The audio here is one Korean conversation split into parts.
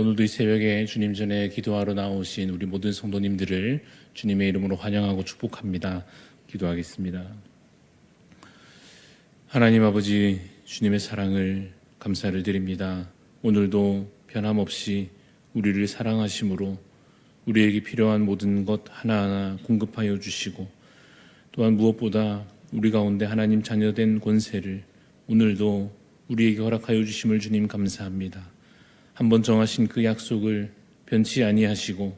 오늘도 이 새벽에 주님 전에 기도하러 나오신 우리 모든 성도님들을 주님의 이름으로 환영하고 축복합니다. 기도하겠습니다. 하나님 아버지, 주님의 사랑을 감사를 드립니다. 오늘도 변함없이 우리를 사랑하심으로 우리에게 필요한 모든 것 하나하나 공급하여 주시고, 또한 무엇보다 우리 가운데 하나님 자녀된 권세를 오늘도 우리에게 허락하여 주심을 주님 감사합니다. 한번 정하신 그 약속을 변치 아니하시고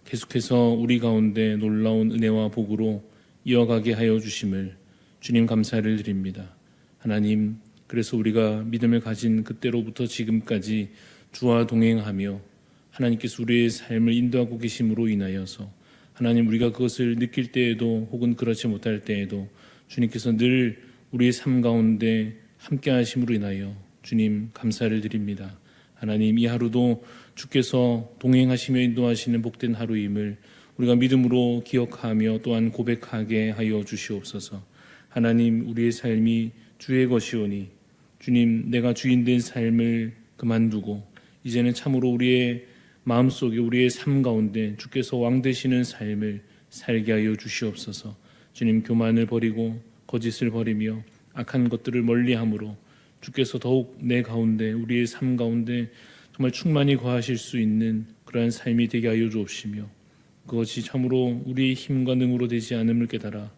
계속해서 우리 가운데 놀라운 은혜와 복으로 이어가게 하여 주심을 주님 감사를 드립니다. 하나님, 그래서 우리가 믿음을 가진 그때로부터 지금까지 주와 동행하며 하나님께서 우리의 삶을 인도하고 계심으로 인하여서 하나님, 우리가 그것을 느낄 때에도 혹은 그렇지 못할 때에도 주님께서 늘 우리의 삶 가운데 함께 하심으로 인하여 주님 감사를 드립니다. 하나님, 이 하루도 주께서 동행하시며 인도하시는 복된 하루임을 우리가 믿음으로 기억하며 또한 고백하게 하여 주시옵소서. 하나님, 우리의 삶이 주의 것이오니 주님, 내가 주인 된 삶을 그만두고 이제는 참으로 우리의 마음속에 우리의 삶 가운데 주께서 왕 되시는 삶을 살게 하여 주시옵소서. 주님, 교만을 버리고 거짓을 버리며 악한 것들을 멀리함으로 주께서 더욱 내 가운데 우리의 삶 가운데 정말 충만히 거하실 수 있는 그러한 삶이 되게 하여 주옵시며, 그것이 참으로 우리의 힘과 능으로 되지 않음을 깨달아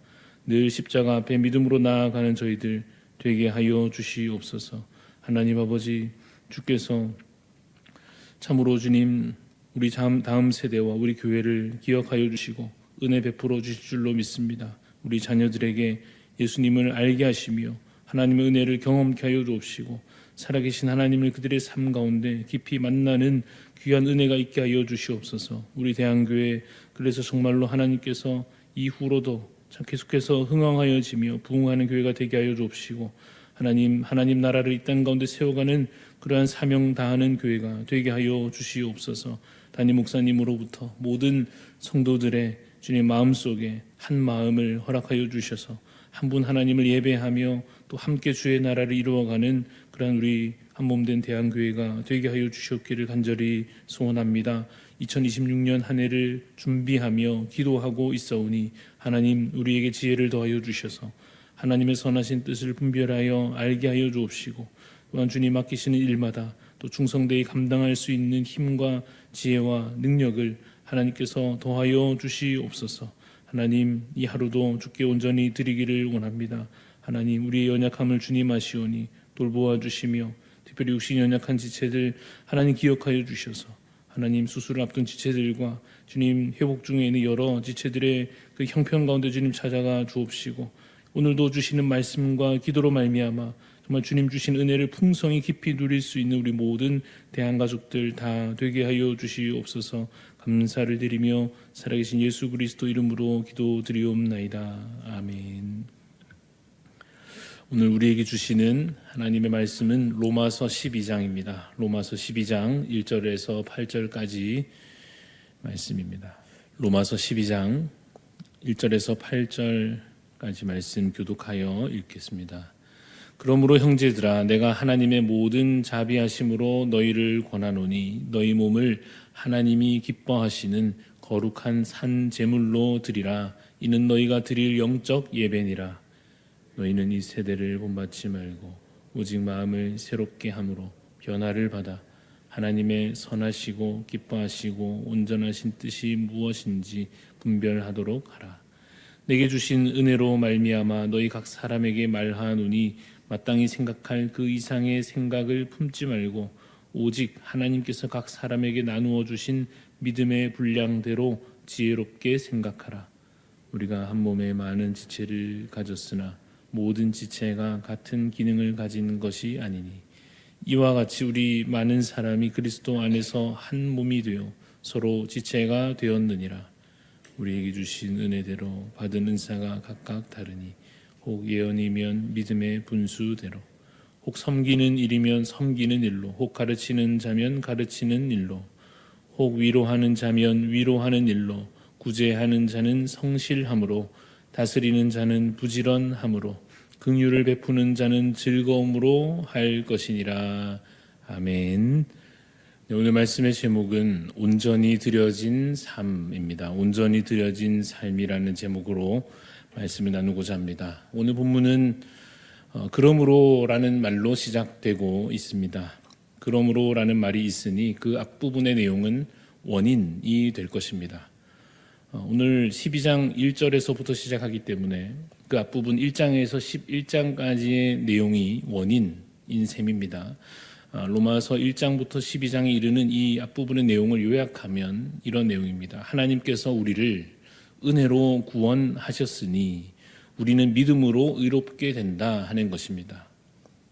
늘 십자가 앞에 믿음으로 나아가는 저희들 되게 하여 주시옵소서. 하나님 아버지, 주께서 참으로 주님 우리 다음 세대와 우리 교회를 기억하여 주시고 은혜 베풀어 주실 줄로 믿습니다. 우리 자녀들에게 예수님을 알게 하시며 하나님의 은혜를 경험케 하여 주옵시고 살아계신 하나님을 그들의 삶 가운데 깊이 만나는 귀한 은혜가 있게 하여 주시옵소서. 우리 대한교회, 그래서 정말로 하나님께서 이후로도 계속해서 흥왕하여지며 부흥하는 교회가 되게 하여 주옵시고, 하나님 나라를 이 땅 가운데 세워가는 그러한 사명 다하는 교회가 되게 하여 주시옵소서. 담임 목사님으로부터 모든 성도들의 주님 마음속에 한 마음을 허락하여 주셔서 한 분 하나님을 예배하며 또 함께 주의 나라를 이루어가는 그러한 우리 한몸된 대한교회가 되게 하여 주시옵기를 간절히 소원합니다. 2026년 한 해를 준비하며 기도하고 있사오니 하나님, 우리에게 지혜를 더하여 주셔서 하나님의 선하신 뜻을 분별하여 알게 하여 주옵시고, 또한 주님 맡기시는 일마다 또 충성되이 감당할 수 있는 힘과 지혜와 능력을 하나님께서 더하여 주시옵소서. 하나님, 이 하루도 주께 온전히 드리기를 원합니다. 하나님, 우리의 연약함을 주님 아시오니 돌보아 주시며, 특별히 육신 연약한 지체들 하나님 기억하여 주셔서 하나님, 수술을 앞둔 지체들과 주님 회복 중에 있는 여러 지체들의 그 형편 가운데 주님 찾아가 주옵시고, 오늘도 주시는 말씀과 기도로 말미암아 정말 주님 주신 은혜를 풍성히 깊이 누릴 수 있는 우리 모든 대한가족들 다 되게 하여 주시옵소서. 감사를 드리며 살아계신 예수 그리스도 이름으로 기도드리옵나이다. 아멘. 오늘 우리에게 주시는 하나님의 말씀은 로마서 12장입니다. 로마서 12장 1절에서 8절까지 말씀입니다. 로마서 12장 1절에서 8절까지 말씀 교독하여 읽겠습니다. 그러므로 형제들아, 내가 하나님의 모든 자비하심으로 너희를 권하노니 너희 몸을 하나님이 기뻐하시는 거룩한 산 제물로 드리라. 이는 너희가 드릴 영적 예배니라. 너희는 이 세대를 본받지 말고 오직 마음을 새롭게 함으로 변화를 받아 하나님의 선하시고 기뻐하시고 온전하신 뜻이 무엇인지 분별하도록 하라. 내게 주신 은혜로 말미암아 너희 각 사람에게 말하노니 마땅히 생각할 그 이상의 생각을 품지 말고 오직 하나님께서 각 사람에게 나누어 주신 믿음의 분량대로 지혜롭게 생각하라. 우리가 한 몸에 많은 지체를 가졌으나 모든 지체가 같은 기능을 가진 것이 아니니, 이와 같이 우리 많은 사람이 그리스도 안에서 한 몸이 되어 서로 지체가 되었느니라. 우리에게 주신 은혜대로 받은 은사가 각각 다르니, 혹 예언이면 믿음의 분수대로, 혹 섬기는 일이면 섬기는 일로, 혹 가르치는 자면 가르치는 일로, 혹 위로하는 자면 위로하는 일로, 구제하는 자는 성실함으로, 다스리는 자는 부지런함으로, 긍휼을 베푸는 자는 즐거움으로 할 것이니라. 아멘. 네, 오늘 말씀의 제목은 온전히 드려진 삶입니다. 온전히 드려진 삶이라는 제목으로 말씀을 나누고자 합니다. 오늘 본문은 그러므로라는 말로 시작되고 있습니다. 그러므로라는 말이 있으니 그 앞부분의 내용은 원인이 될 것입니다. 오늘 12장 1절에서부터 시작하기 때문에 그 앞부분 1장에서 11장까지의 내용이 원인인 셈입니다. 로마서 1장부터 12장에 이르는 이 앞부분의 내용을 요약하면 이런 내용입니다. 하나님께서 우리를 은혜로 구원하셨으니 우리는 믿음으로 의롭게 된다 하는 것입니다.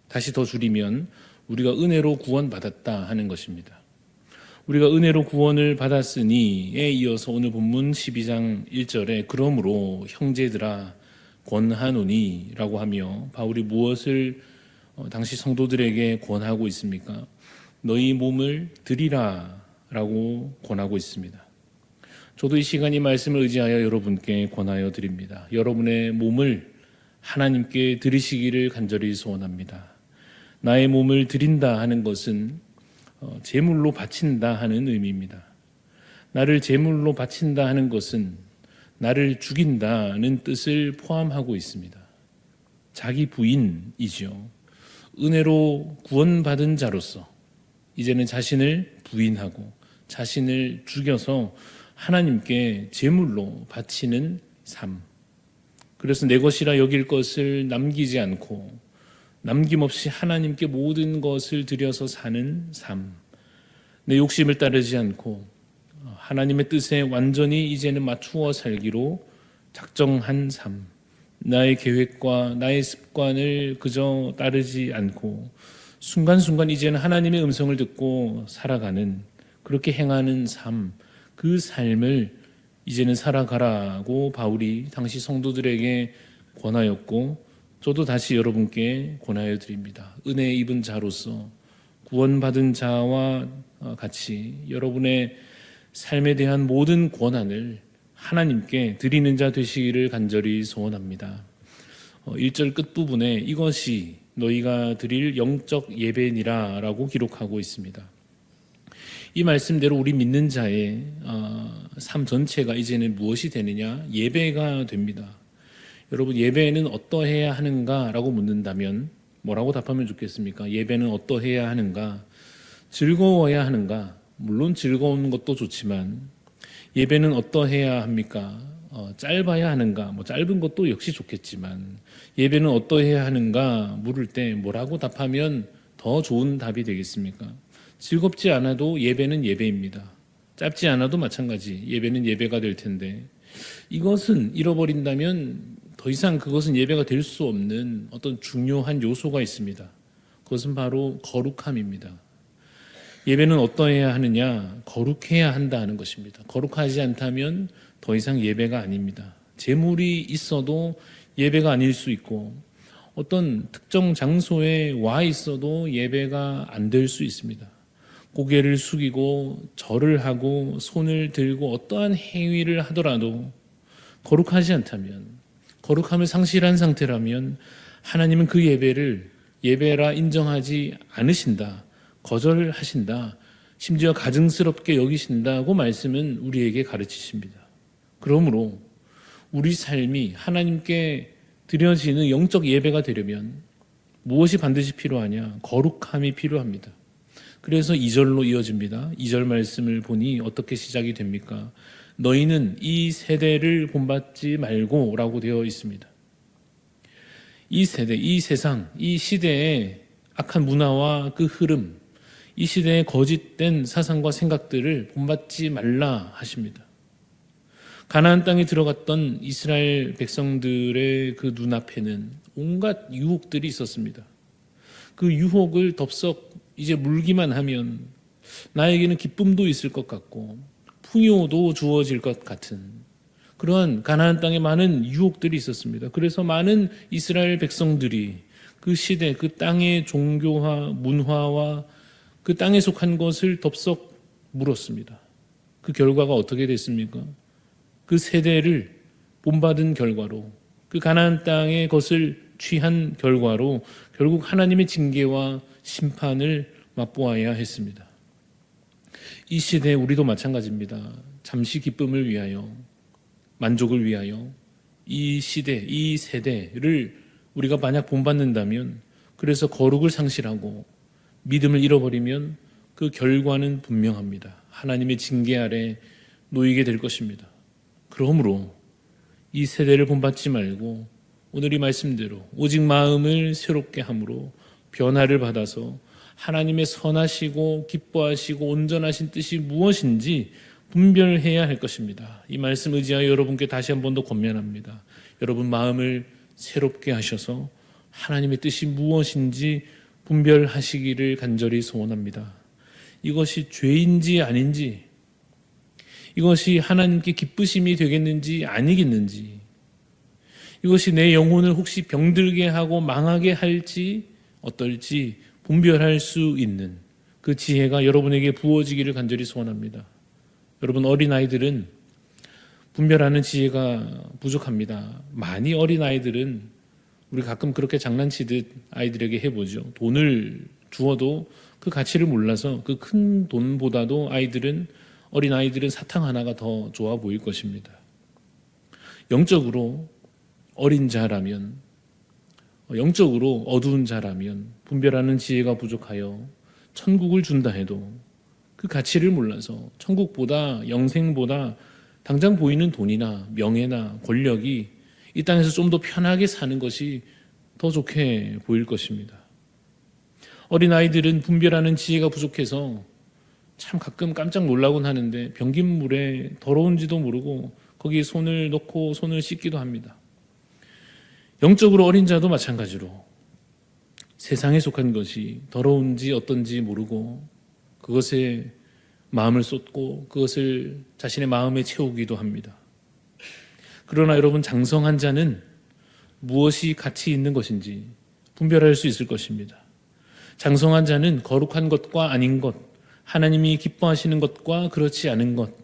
다시 더 줄이면 우리가 은혜로 구원받았다 하는 것입니다. 우리가 은혜로 구원을 받았으니에 이어서 오늘 본문 12장 1절에 그러므로 형제들아 권하노니 라고 하며 바울이 무엇을 당시 성도들에게 권하고 있습니까? 너희 몸을 드리라 라고 권하고 있습니다. 저도 이 시간 이 말씀을 의지하여 여러분께 권하여 드립니다. 여러분의 몸을 하나님께 드리시기를 간절히 소원합니다. 나의 몸을 드린다 하는 것은 제물로 바친다 하는 의미입니다. 나를 제물로 바친다 하는 것은 나를 죽인다는 뜻을 포함하고 있습니다. 자기 부인이지요. 은혜로 구원받은 자로서 이제는 자신을 부인하고 자신을 죽여서 하나님께 제물로 바치는 삶. 그래서 내 것이라 여길 것을 남기지 않고 남김없이 하나님께 모든 것을 드려서 사는 삶. 내 욕심을 따르지 않고 하나님의 뜻에 완전히 이제는 맞추어 살기로 작정한 삶. 나의 계획과 나의 습관을 그저 따르지 않고 순간순간 이제는 하나님의 음성을 듣고 살아가는, 그렇게 행하는 삶, 그 삶을 이제는 살아가라고 바울이 당시 성도들에게 권하였고 저도 다시 여러분께 권하여 드립니다. 은혜 입은 자로서 구원받은 자와 같이 여러분의 삶에 대한 모든 권한을 하나님께 드리는 자 되시기를 간절히 소원합니다. 1절 끝부분에 이것이 너희가 드릴 영적 예배니라 라고 기록하고 있습니다. 이 말씀대로 우리 믿는 자의 삶 전체가 이제는 무엇이 되느냐? 예배가 됩니다. 여러분, 예배는 어떠해야 하는가? 라고 묻는다면 뭐라고 답하면 좋겠습니까? 예배는 어떠해야 하는가? 즐거워야 하는가? 물론 즐거운 것도 좋지만 예배는 어떠해야 합니까? 짧아야 하는가? 짧은 것도 역시 좋겠지만 예배는 어떠해야 하는가? 물을 때 뭐라고 답하면 더 좋은 답이 되겠습니까? 즐겁지 않아도 예배는 예배입니다. 짧지 않아도 마찬가지 예배는 예배가 될 텐데 이것은 잃어버린다면 더 이상 그것은 예배가 될 수 없는 어떤 중요한 요소가 있습니다. 그것은 바로 거룩함입니다. 예배는 어떠해야 하느냐? 거룩해야 한다 하는 것입니다. 거룩하지 않다면 더 이상 예배가 아닙니다. 제물이 있어도 예배가 아닐 수 있고 어떤 특정 장소에 와 있어도 예배가 안 될 수 있습니다. 고개를 숙이고 절을 하고 손을 들고 어떠한 행위를 하더라도 거룩하지 않다면, 거룩함을 상실한 상태라면 하나님은 그 예배를 예배라 인정하지 않으신다, 거절하신다, 심지어 가증스럽게 여기신다고 말씀은 우리에게 가르치십니다. 그러므로 우리 삶이 하나님께 드려지는 영적 예배가 되려면 무엇이 반드시 필요하냐? 거룩함이 필요합니다. 그래서 2절로 이어집니다. 2절 말씀을 보니 어떻게 시작이 됩니까? 너희는 이 세대를 본받지 말고 라고 되어 있습니다. 이 세대, 이 세상, 이 시대의 악한 문화와 그 흐름, 이 시대의 거짓된 사상과 생각들을 본받지 말라 하십니다. 가나안 땅에 들어갔던 이스라엘 백성들의 그 눈앞에는 온갖 유혹들이 있었습니다. 그 유혹을 덥석 이제 물기만 하면 나에게는 기쁨도 있을 것 같고 풍요도 주어질 것 같은 그러한 가나안 땅에 많은 유혹들이 있었습니다. 그래서 많은 이스라엘 백성들이 그 시대, 그 땅의 종교와 문화와 그 땅에 속한 것을 덥석 물었습니다. 그 결과가 어떻게 됐습니까? 그 세대를 본받은 결과로, 그 가나안 땅의 것을 취한 결과로 결국 하나님의 징계와 심판을 맛보아야 했습니다. 이 시대 우리도 마찬가지입니다. 잠시 기쁨을 위하여, 만족을 위하여 이 시대, 이 세대를 우리가 만약 본받는다면, 그래서 거룩을 상실하고 믿음을 잃어버리면 그 결과는 분명합니다. 하나님의 징계 아래 놓이게 될 것입니다. 그러므로 이 세대를 본받지 말고 오늘 이 말씀대로 오직 마음을 새롭게 함으로 변화를 받아서 하나님의 선하시고 기뻐하시고 온전하신 뜻이 무엇인지 분별해야 할 것입니다. 이 말씀 의지하여 여러분께 다시 한 번 더 권면합니다. 여러분 마음을 새롭게 하셔서 하나님의 뜻이 무엇인지 분별하시기를 간절히 소원합니다. 이것이 죄인지 아닌지, 이것이 하나님께 기쁘심이 되겠는지 아니겠는지, 이것이 내 영혼을 혹시 병들게 하고 망하게 할지 어떨지 분별할 수 있는 그 지혜가 여러분에게 부어지기를 간절히 소원합니다. 여러분, 어린아이들은 분별하는 지혜가 부족합니다. 많이 어린아이들은 우리 가끔 그렇게 장난치듯 아이들에게 해보죠. 돈을 주어도 그 가치를 몰라서 그 큰 돈보다도 어린아이들은 사탕 하나가 더 좋아 보일 것입니다. 영적으로 어린 자라면, 영적으로 어두운 자라면 분별하는 지혜가 부족하여 천국을 준다 해도 그 가치를 몰라서 천국보다, 영생보다 당장 보이는 돈이나 명예나 권력이 이 땅에서 좀 더 편하게 사는 것이 더 좋게 보일 것입니다. 어린아이들은 분별하는 지혜가 부족해서 참 가끔 깜짝 놀라곤 하는데 병긴 물에 더러운지도 모르고 거기에 손을 넣고 손을 씻기도 합니다. 영적으로 어린 자도 마찬가지로 세상에 속한 것이 더러운지 어떤지 모르고 그것에 마음을 쏟고 그것을 자신의 마음에 채우기도 합니다. 그러나 여러분, 장성한 자는 무엇이 가치 있는 것인지 분별할 수 있을 것입니다. 장성한 자는 거룩한 것과 아닌 것, 하나님이 기뻐하시는 것과 그렇지 않은 것,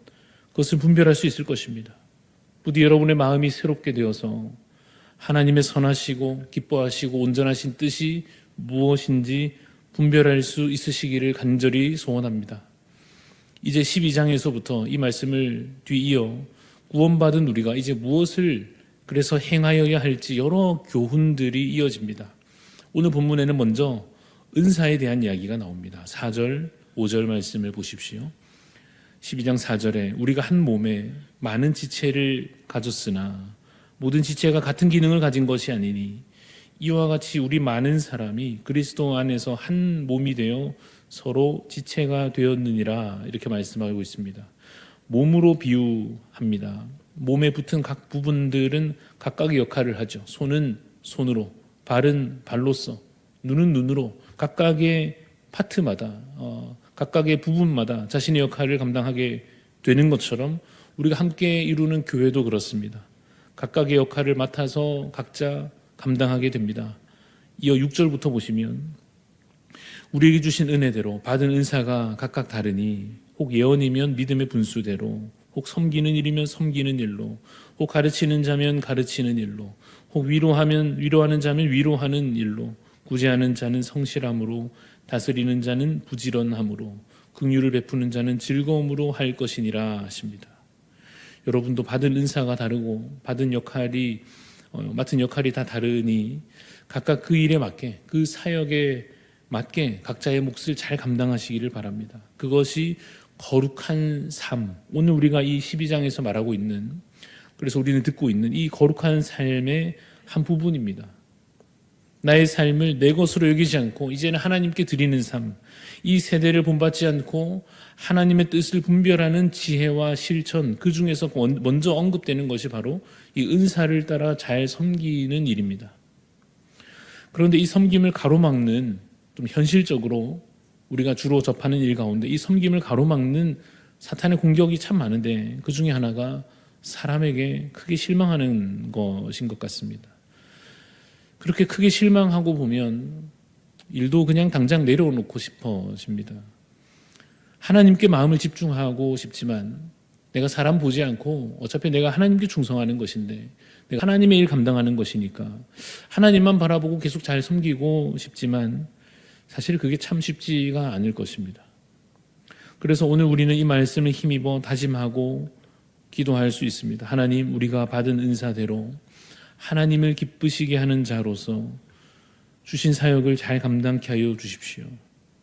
그것을 분별할 수 있을 것입니다. 부디 여러분의 마음이 새롭게 되어서 하나님의 선하시고 기뻐하시고 온전하신 뜻이 무엇인지 분별할 수 있으시기를 간절히 소원합니다. 이제 12장에서부터 이 말씀을 뒤이어 구원받은 우리가 이제 무엇을 그래서 행하여야 할지 여러 교훈들이 이어집니다. 오늘 본문에는 먼저 은사에 대한 이야기가 나옵니다. 4절, 5절 말씀을 보십시오. 12장 4절에 우리가 한 몸에 많은 지체를 가졌으나 모든 지체가 같은 기능을 가진 것이 아니니 이와 같이 우리 많은 사람이 그리스도 안에서 한 몸이 되어 서로 지체가 되었느니라, 이렇게 말씀하고 있습니다. 몸으로 비유합니다. 몸에 붙은 각 부분들은 각각의 역할을 하죠. 손은 손으로, 발은 발로서, 눈은 눈으로 각각의 파트마다, 각각의 부분마다 자신의 역할을 감당하게 되는 것처럼 우리가 함께 이루는 교회도 그렇습니다. 각각의 역할을 맡아서 각자 감당하게 됩니다. 이어 6절부터 보시면 우리에게 주신 은혜대로 받은 은사가 각각 다르니 혹 예언이면 믿음의 분수대로, 혹 섬기는 일이면 섬기는 일로, 혹 가르치는 자면 가르치는 일로, 혹 위로하면 위로하는 자면 위로하는 일로, 구제하는 자는 성실함으로, 다스리는 자는 부지런함으로, 긍휼을 베푸는 자는 즐거움으로 할 것이니라 하십니다. 여러분도 받은 은사가 다르고 맡은 역할이 다 다르니 각각 그 일에 맞게, 그 사역에 맞게 각자의 몫을 잘 감당하시기를 바랍니다. 그것이 거룩한 삶, 오늘 우리가 이 12장에서 말하고 있는, 그래서 우리는 듣고 있는 이 거룩한 삶의 한 부분입니다. 나의 삶을 내 것으로 여기지 않고 이제는 하나님께 드리는 삶, 이 세대를 본받지 않고 하나님의 뜻을 분별하는 지혜와 실천, 그 중에서 먼저 언급되는 것이 바로 이 은사를 따라 잘 섬기는 일입니다. 그런데 이 섬김을 가로막는, 좀 현실적으로 우리가 주로 접하는 일 가운데 이 섬김을 가로막는 사탄의 공격이 참 많은데 그 중에 하나가 사람에게 크게 실망하는 것인 것 같습니다. 그렇게 크게 실망하고 보면 일도 그냥 당장 내려놓고 싶어집니다. 하나님께 마음을 집중하고 싶지만 내가 사람 보지 않고 어차피 내가 하나님께 충성하는 것인데, 내가 하나님의 일 감당하는 것이니까 하나님만 바라보고 계속 잘 섬기고 싶지만 사실 그게 참 쉽지가 않을 것입니다. 그래서 오늘 우리는 이 말씀을 힘입어 다짐하고 기도할 수 있습니다. 하나님, 우리가 받은 은사대로 하나님을 기쁘시게 하는 자로서 주신 사역을 잘 감당케 하여 주십시오.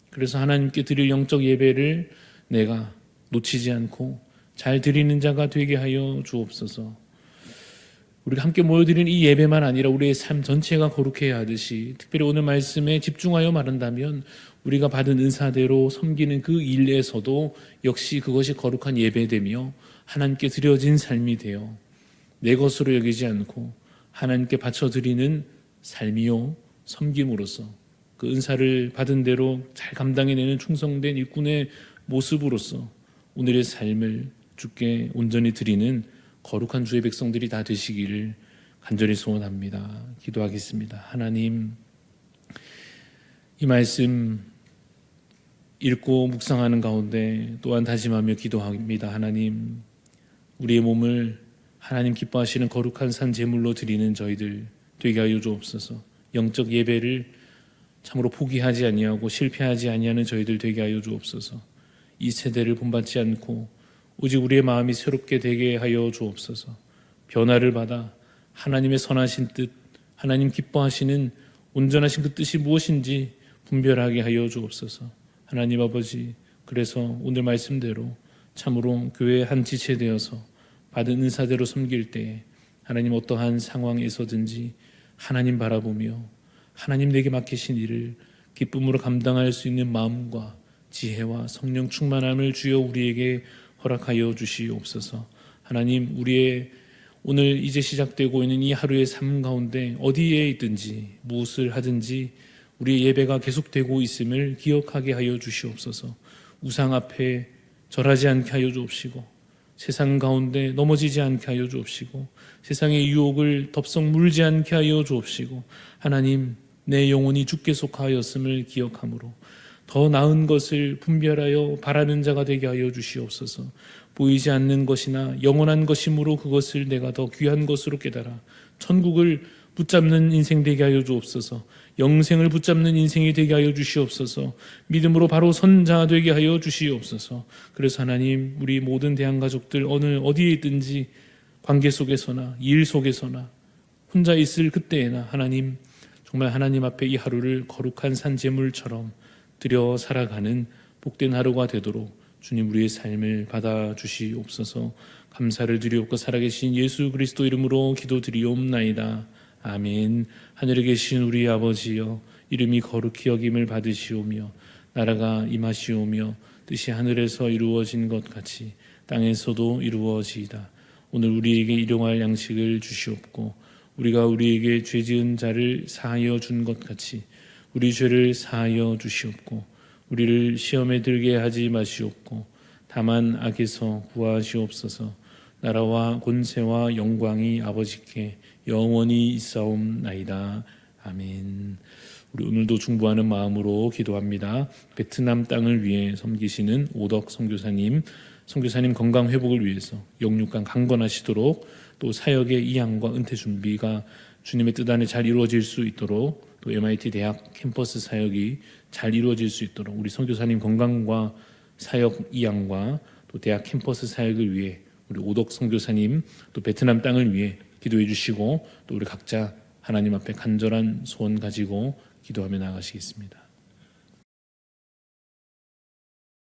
그래서 하나님께 드릴 영적 예배를 내가 놓치지 않고 잘 드리는 자가 되게 하여 주옵소서. 우리가 함께 모여드리는 이 예배만 아니라 우리의 삶 전체가 거룩해야 하듯이, 특별히 오늘 말씀에 집중하여 말한다면 우리가 받은 은사대로 섬기는 그 일에서도 역시 그것이 거룩한 예배되며 하나님께 드려진 삶이 되어 내 것으로 여기지 않고 하나님께 바쳐드리는 삶이요 섬김으로써 그 은사를 받은 대로 잘 감당해내는 충성된 일꾼의 모습으로서 오늘의 삶을 주께 온전히 드리는 거룩한 주의 백성들이 다 되시기를 간절히 소원합니다. 기도하겠습니다. 하나님, 이 말씀 읽고 묵상하는 가운데 또한 다짐하며 기도합니다. 하나님, 우리의 몸을 하나님 기뻐하시는 거룩한 산 제물로 드리는 저희들 되게 하여 주옵소서. 영적 예배를 참으로 포기하지 아니하고 실패하지 아니하는 저희들 되게 하여 주옵소서. 이 세대를 본받지 않고 오직 우리의 마음이 새롭게 되게 하여 주옵소서. 변화를 받아 하나님의 선하신 뜻, 하나님 기뻐하시는 온전하신 그 뜻이 무엇인지 분별하게 하여 주옵소서. 하나님 아버지, 그래서 오늘 말씀대로 참으로 교회의 한 지체 되어서 받은 은사대로 섬길 때에 하나님 어떠한 상황에서든지 하나님 바라보며 하나님 내게 맡기신 일을 기쁨으로 감당할 수 있는 마음과 지혜와 성령 충만함을 주여 우리에게 허락하여 주시옵소서. 하나님, 우리의 오늘 이제 시작되고 있는 이 하루의 삶 가운데 어디에 있든지 무엇을 하든지 우리의 예배가 계속되고 있음을 기억하게 하여 주시옵소서. 우상 앞에 절하지 않게 하여 주옵시고 세상 가운데 넘어지지 않게 하여 주옵시고 세상의 유혹을 덥석 물지 않게 하여 주옵시고 하나님, 내 영혼이 주께 속하였음을 기억함으로 더 나은 것을 분별하여 바라는 자가 되게 하여 주시옵소서. 보이지 않는 것이나 영원한 것이므로 그것을 내가 더 귀한 것으로 깨달아 천국을 붙잡는 인생 되게 하여 주옵소서. 영생을 붙잡는 인생이 되게 하여 주시옵소서. 믿음으로 바로 선 자 되게 하여 주시옵소서. 그래서 하나님, 우리 모든 대한가족들 어느 어디에 있든지 관계 속에서나 일 속에서나 혼자 있을 그때에나 하나님, 정말 하나님 앞에 이 하루를 거룩한 산제물처럼 드려 살아가는 복된 하루가 되도록 주님 우리의 삶을 받아주시옵소서. 감사를 드리옵고 살아계신 예수 그리스도 이름으로 기도드리옵나이다. 아멘. 하늘에 계신 우리 아버지여, 이름이 거룩히 여김을 받으시오며 나라가 임하시오며 뜻이 하늘에서 이루어진 것 같이 땅에서도 이루어지이다. 오늘 우리에게 일용할 양식을 주시옵고 우리가 우리에게 죄 지은 자를 사하여 준 것 같이 우리 죄를 사하여 주시옵고 우리를 시험에 들게 하지 마시옵고 다만 악에서 구하시옵소서. 나라와 권세와 영광이 아버지께 영원히 있사옵나이다. 아멘. 우리 오늘도 중보하는 마음으로 기도합니다. 베트남 땅을 위해 섬기시는 오덕 선교사님 건강 회복을 위해서 영육간 강건하시도록, 또 사역의 이양과 은퇴 준비가 주님의 뜻 안에 잘 이루어질 수 있도록, 또 MIT 대학 캠퍼스 사역이 잘 이루어질 수 있도록 우리 선교사님 건강과 사역 이양과 또 대학 캠퍼스 사역을 위해 우리 오덕 선교사님, 또 베트남 땅을 위해 기도해 주시고, 또 우리 각자 하나님 앞에 간절한 소원 가지고 기도하며 나가시겠습니다.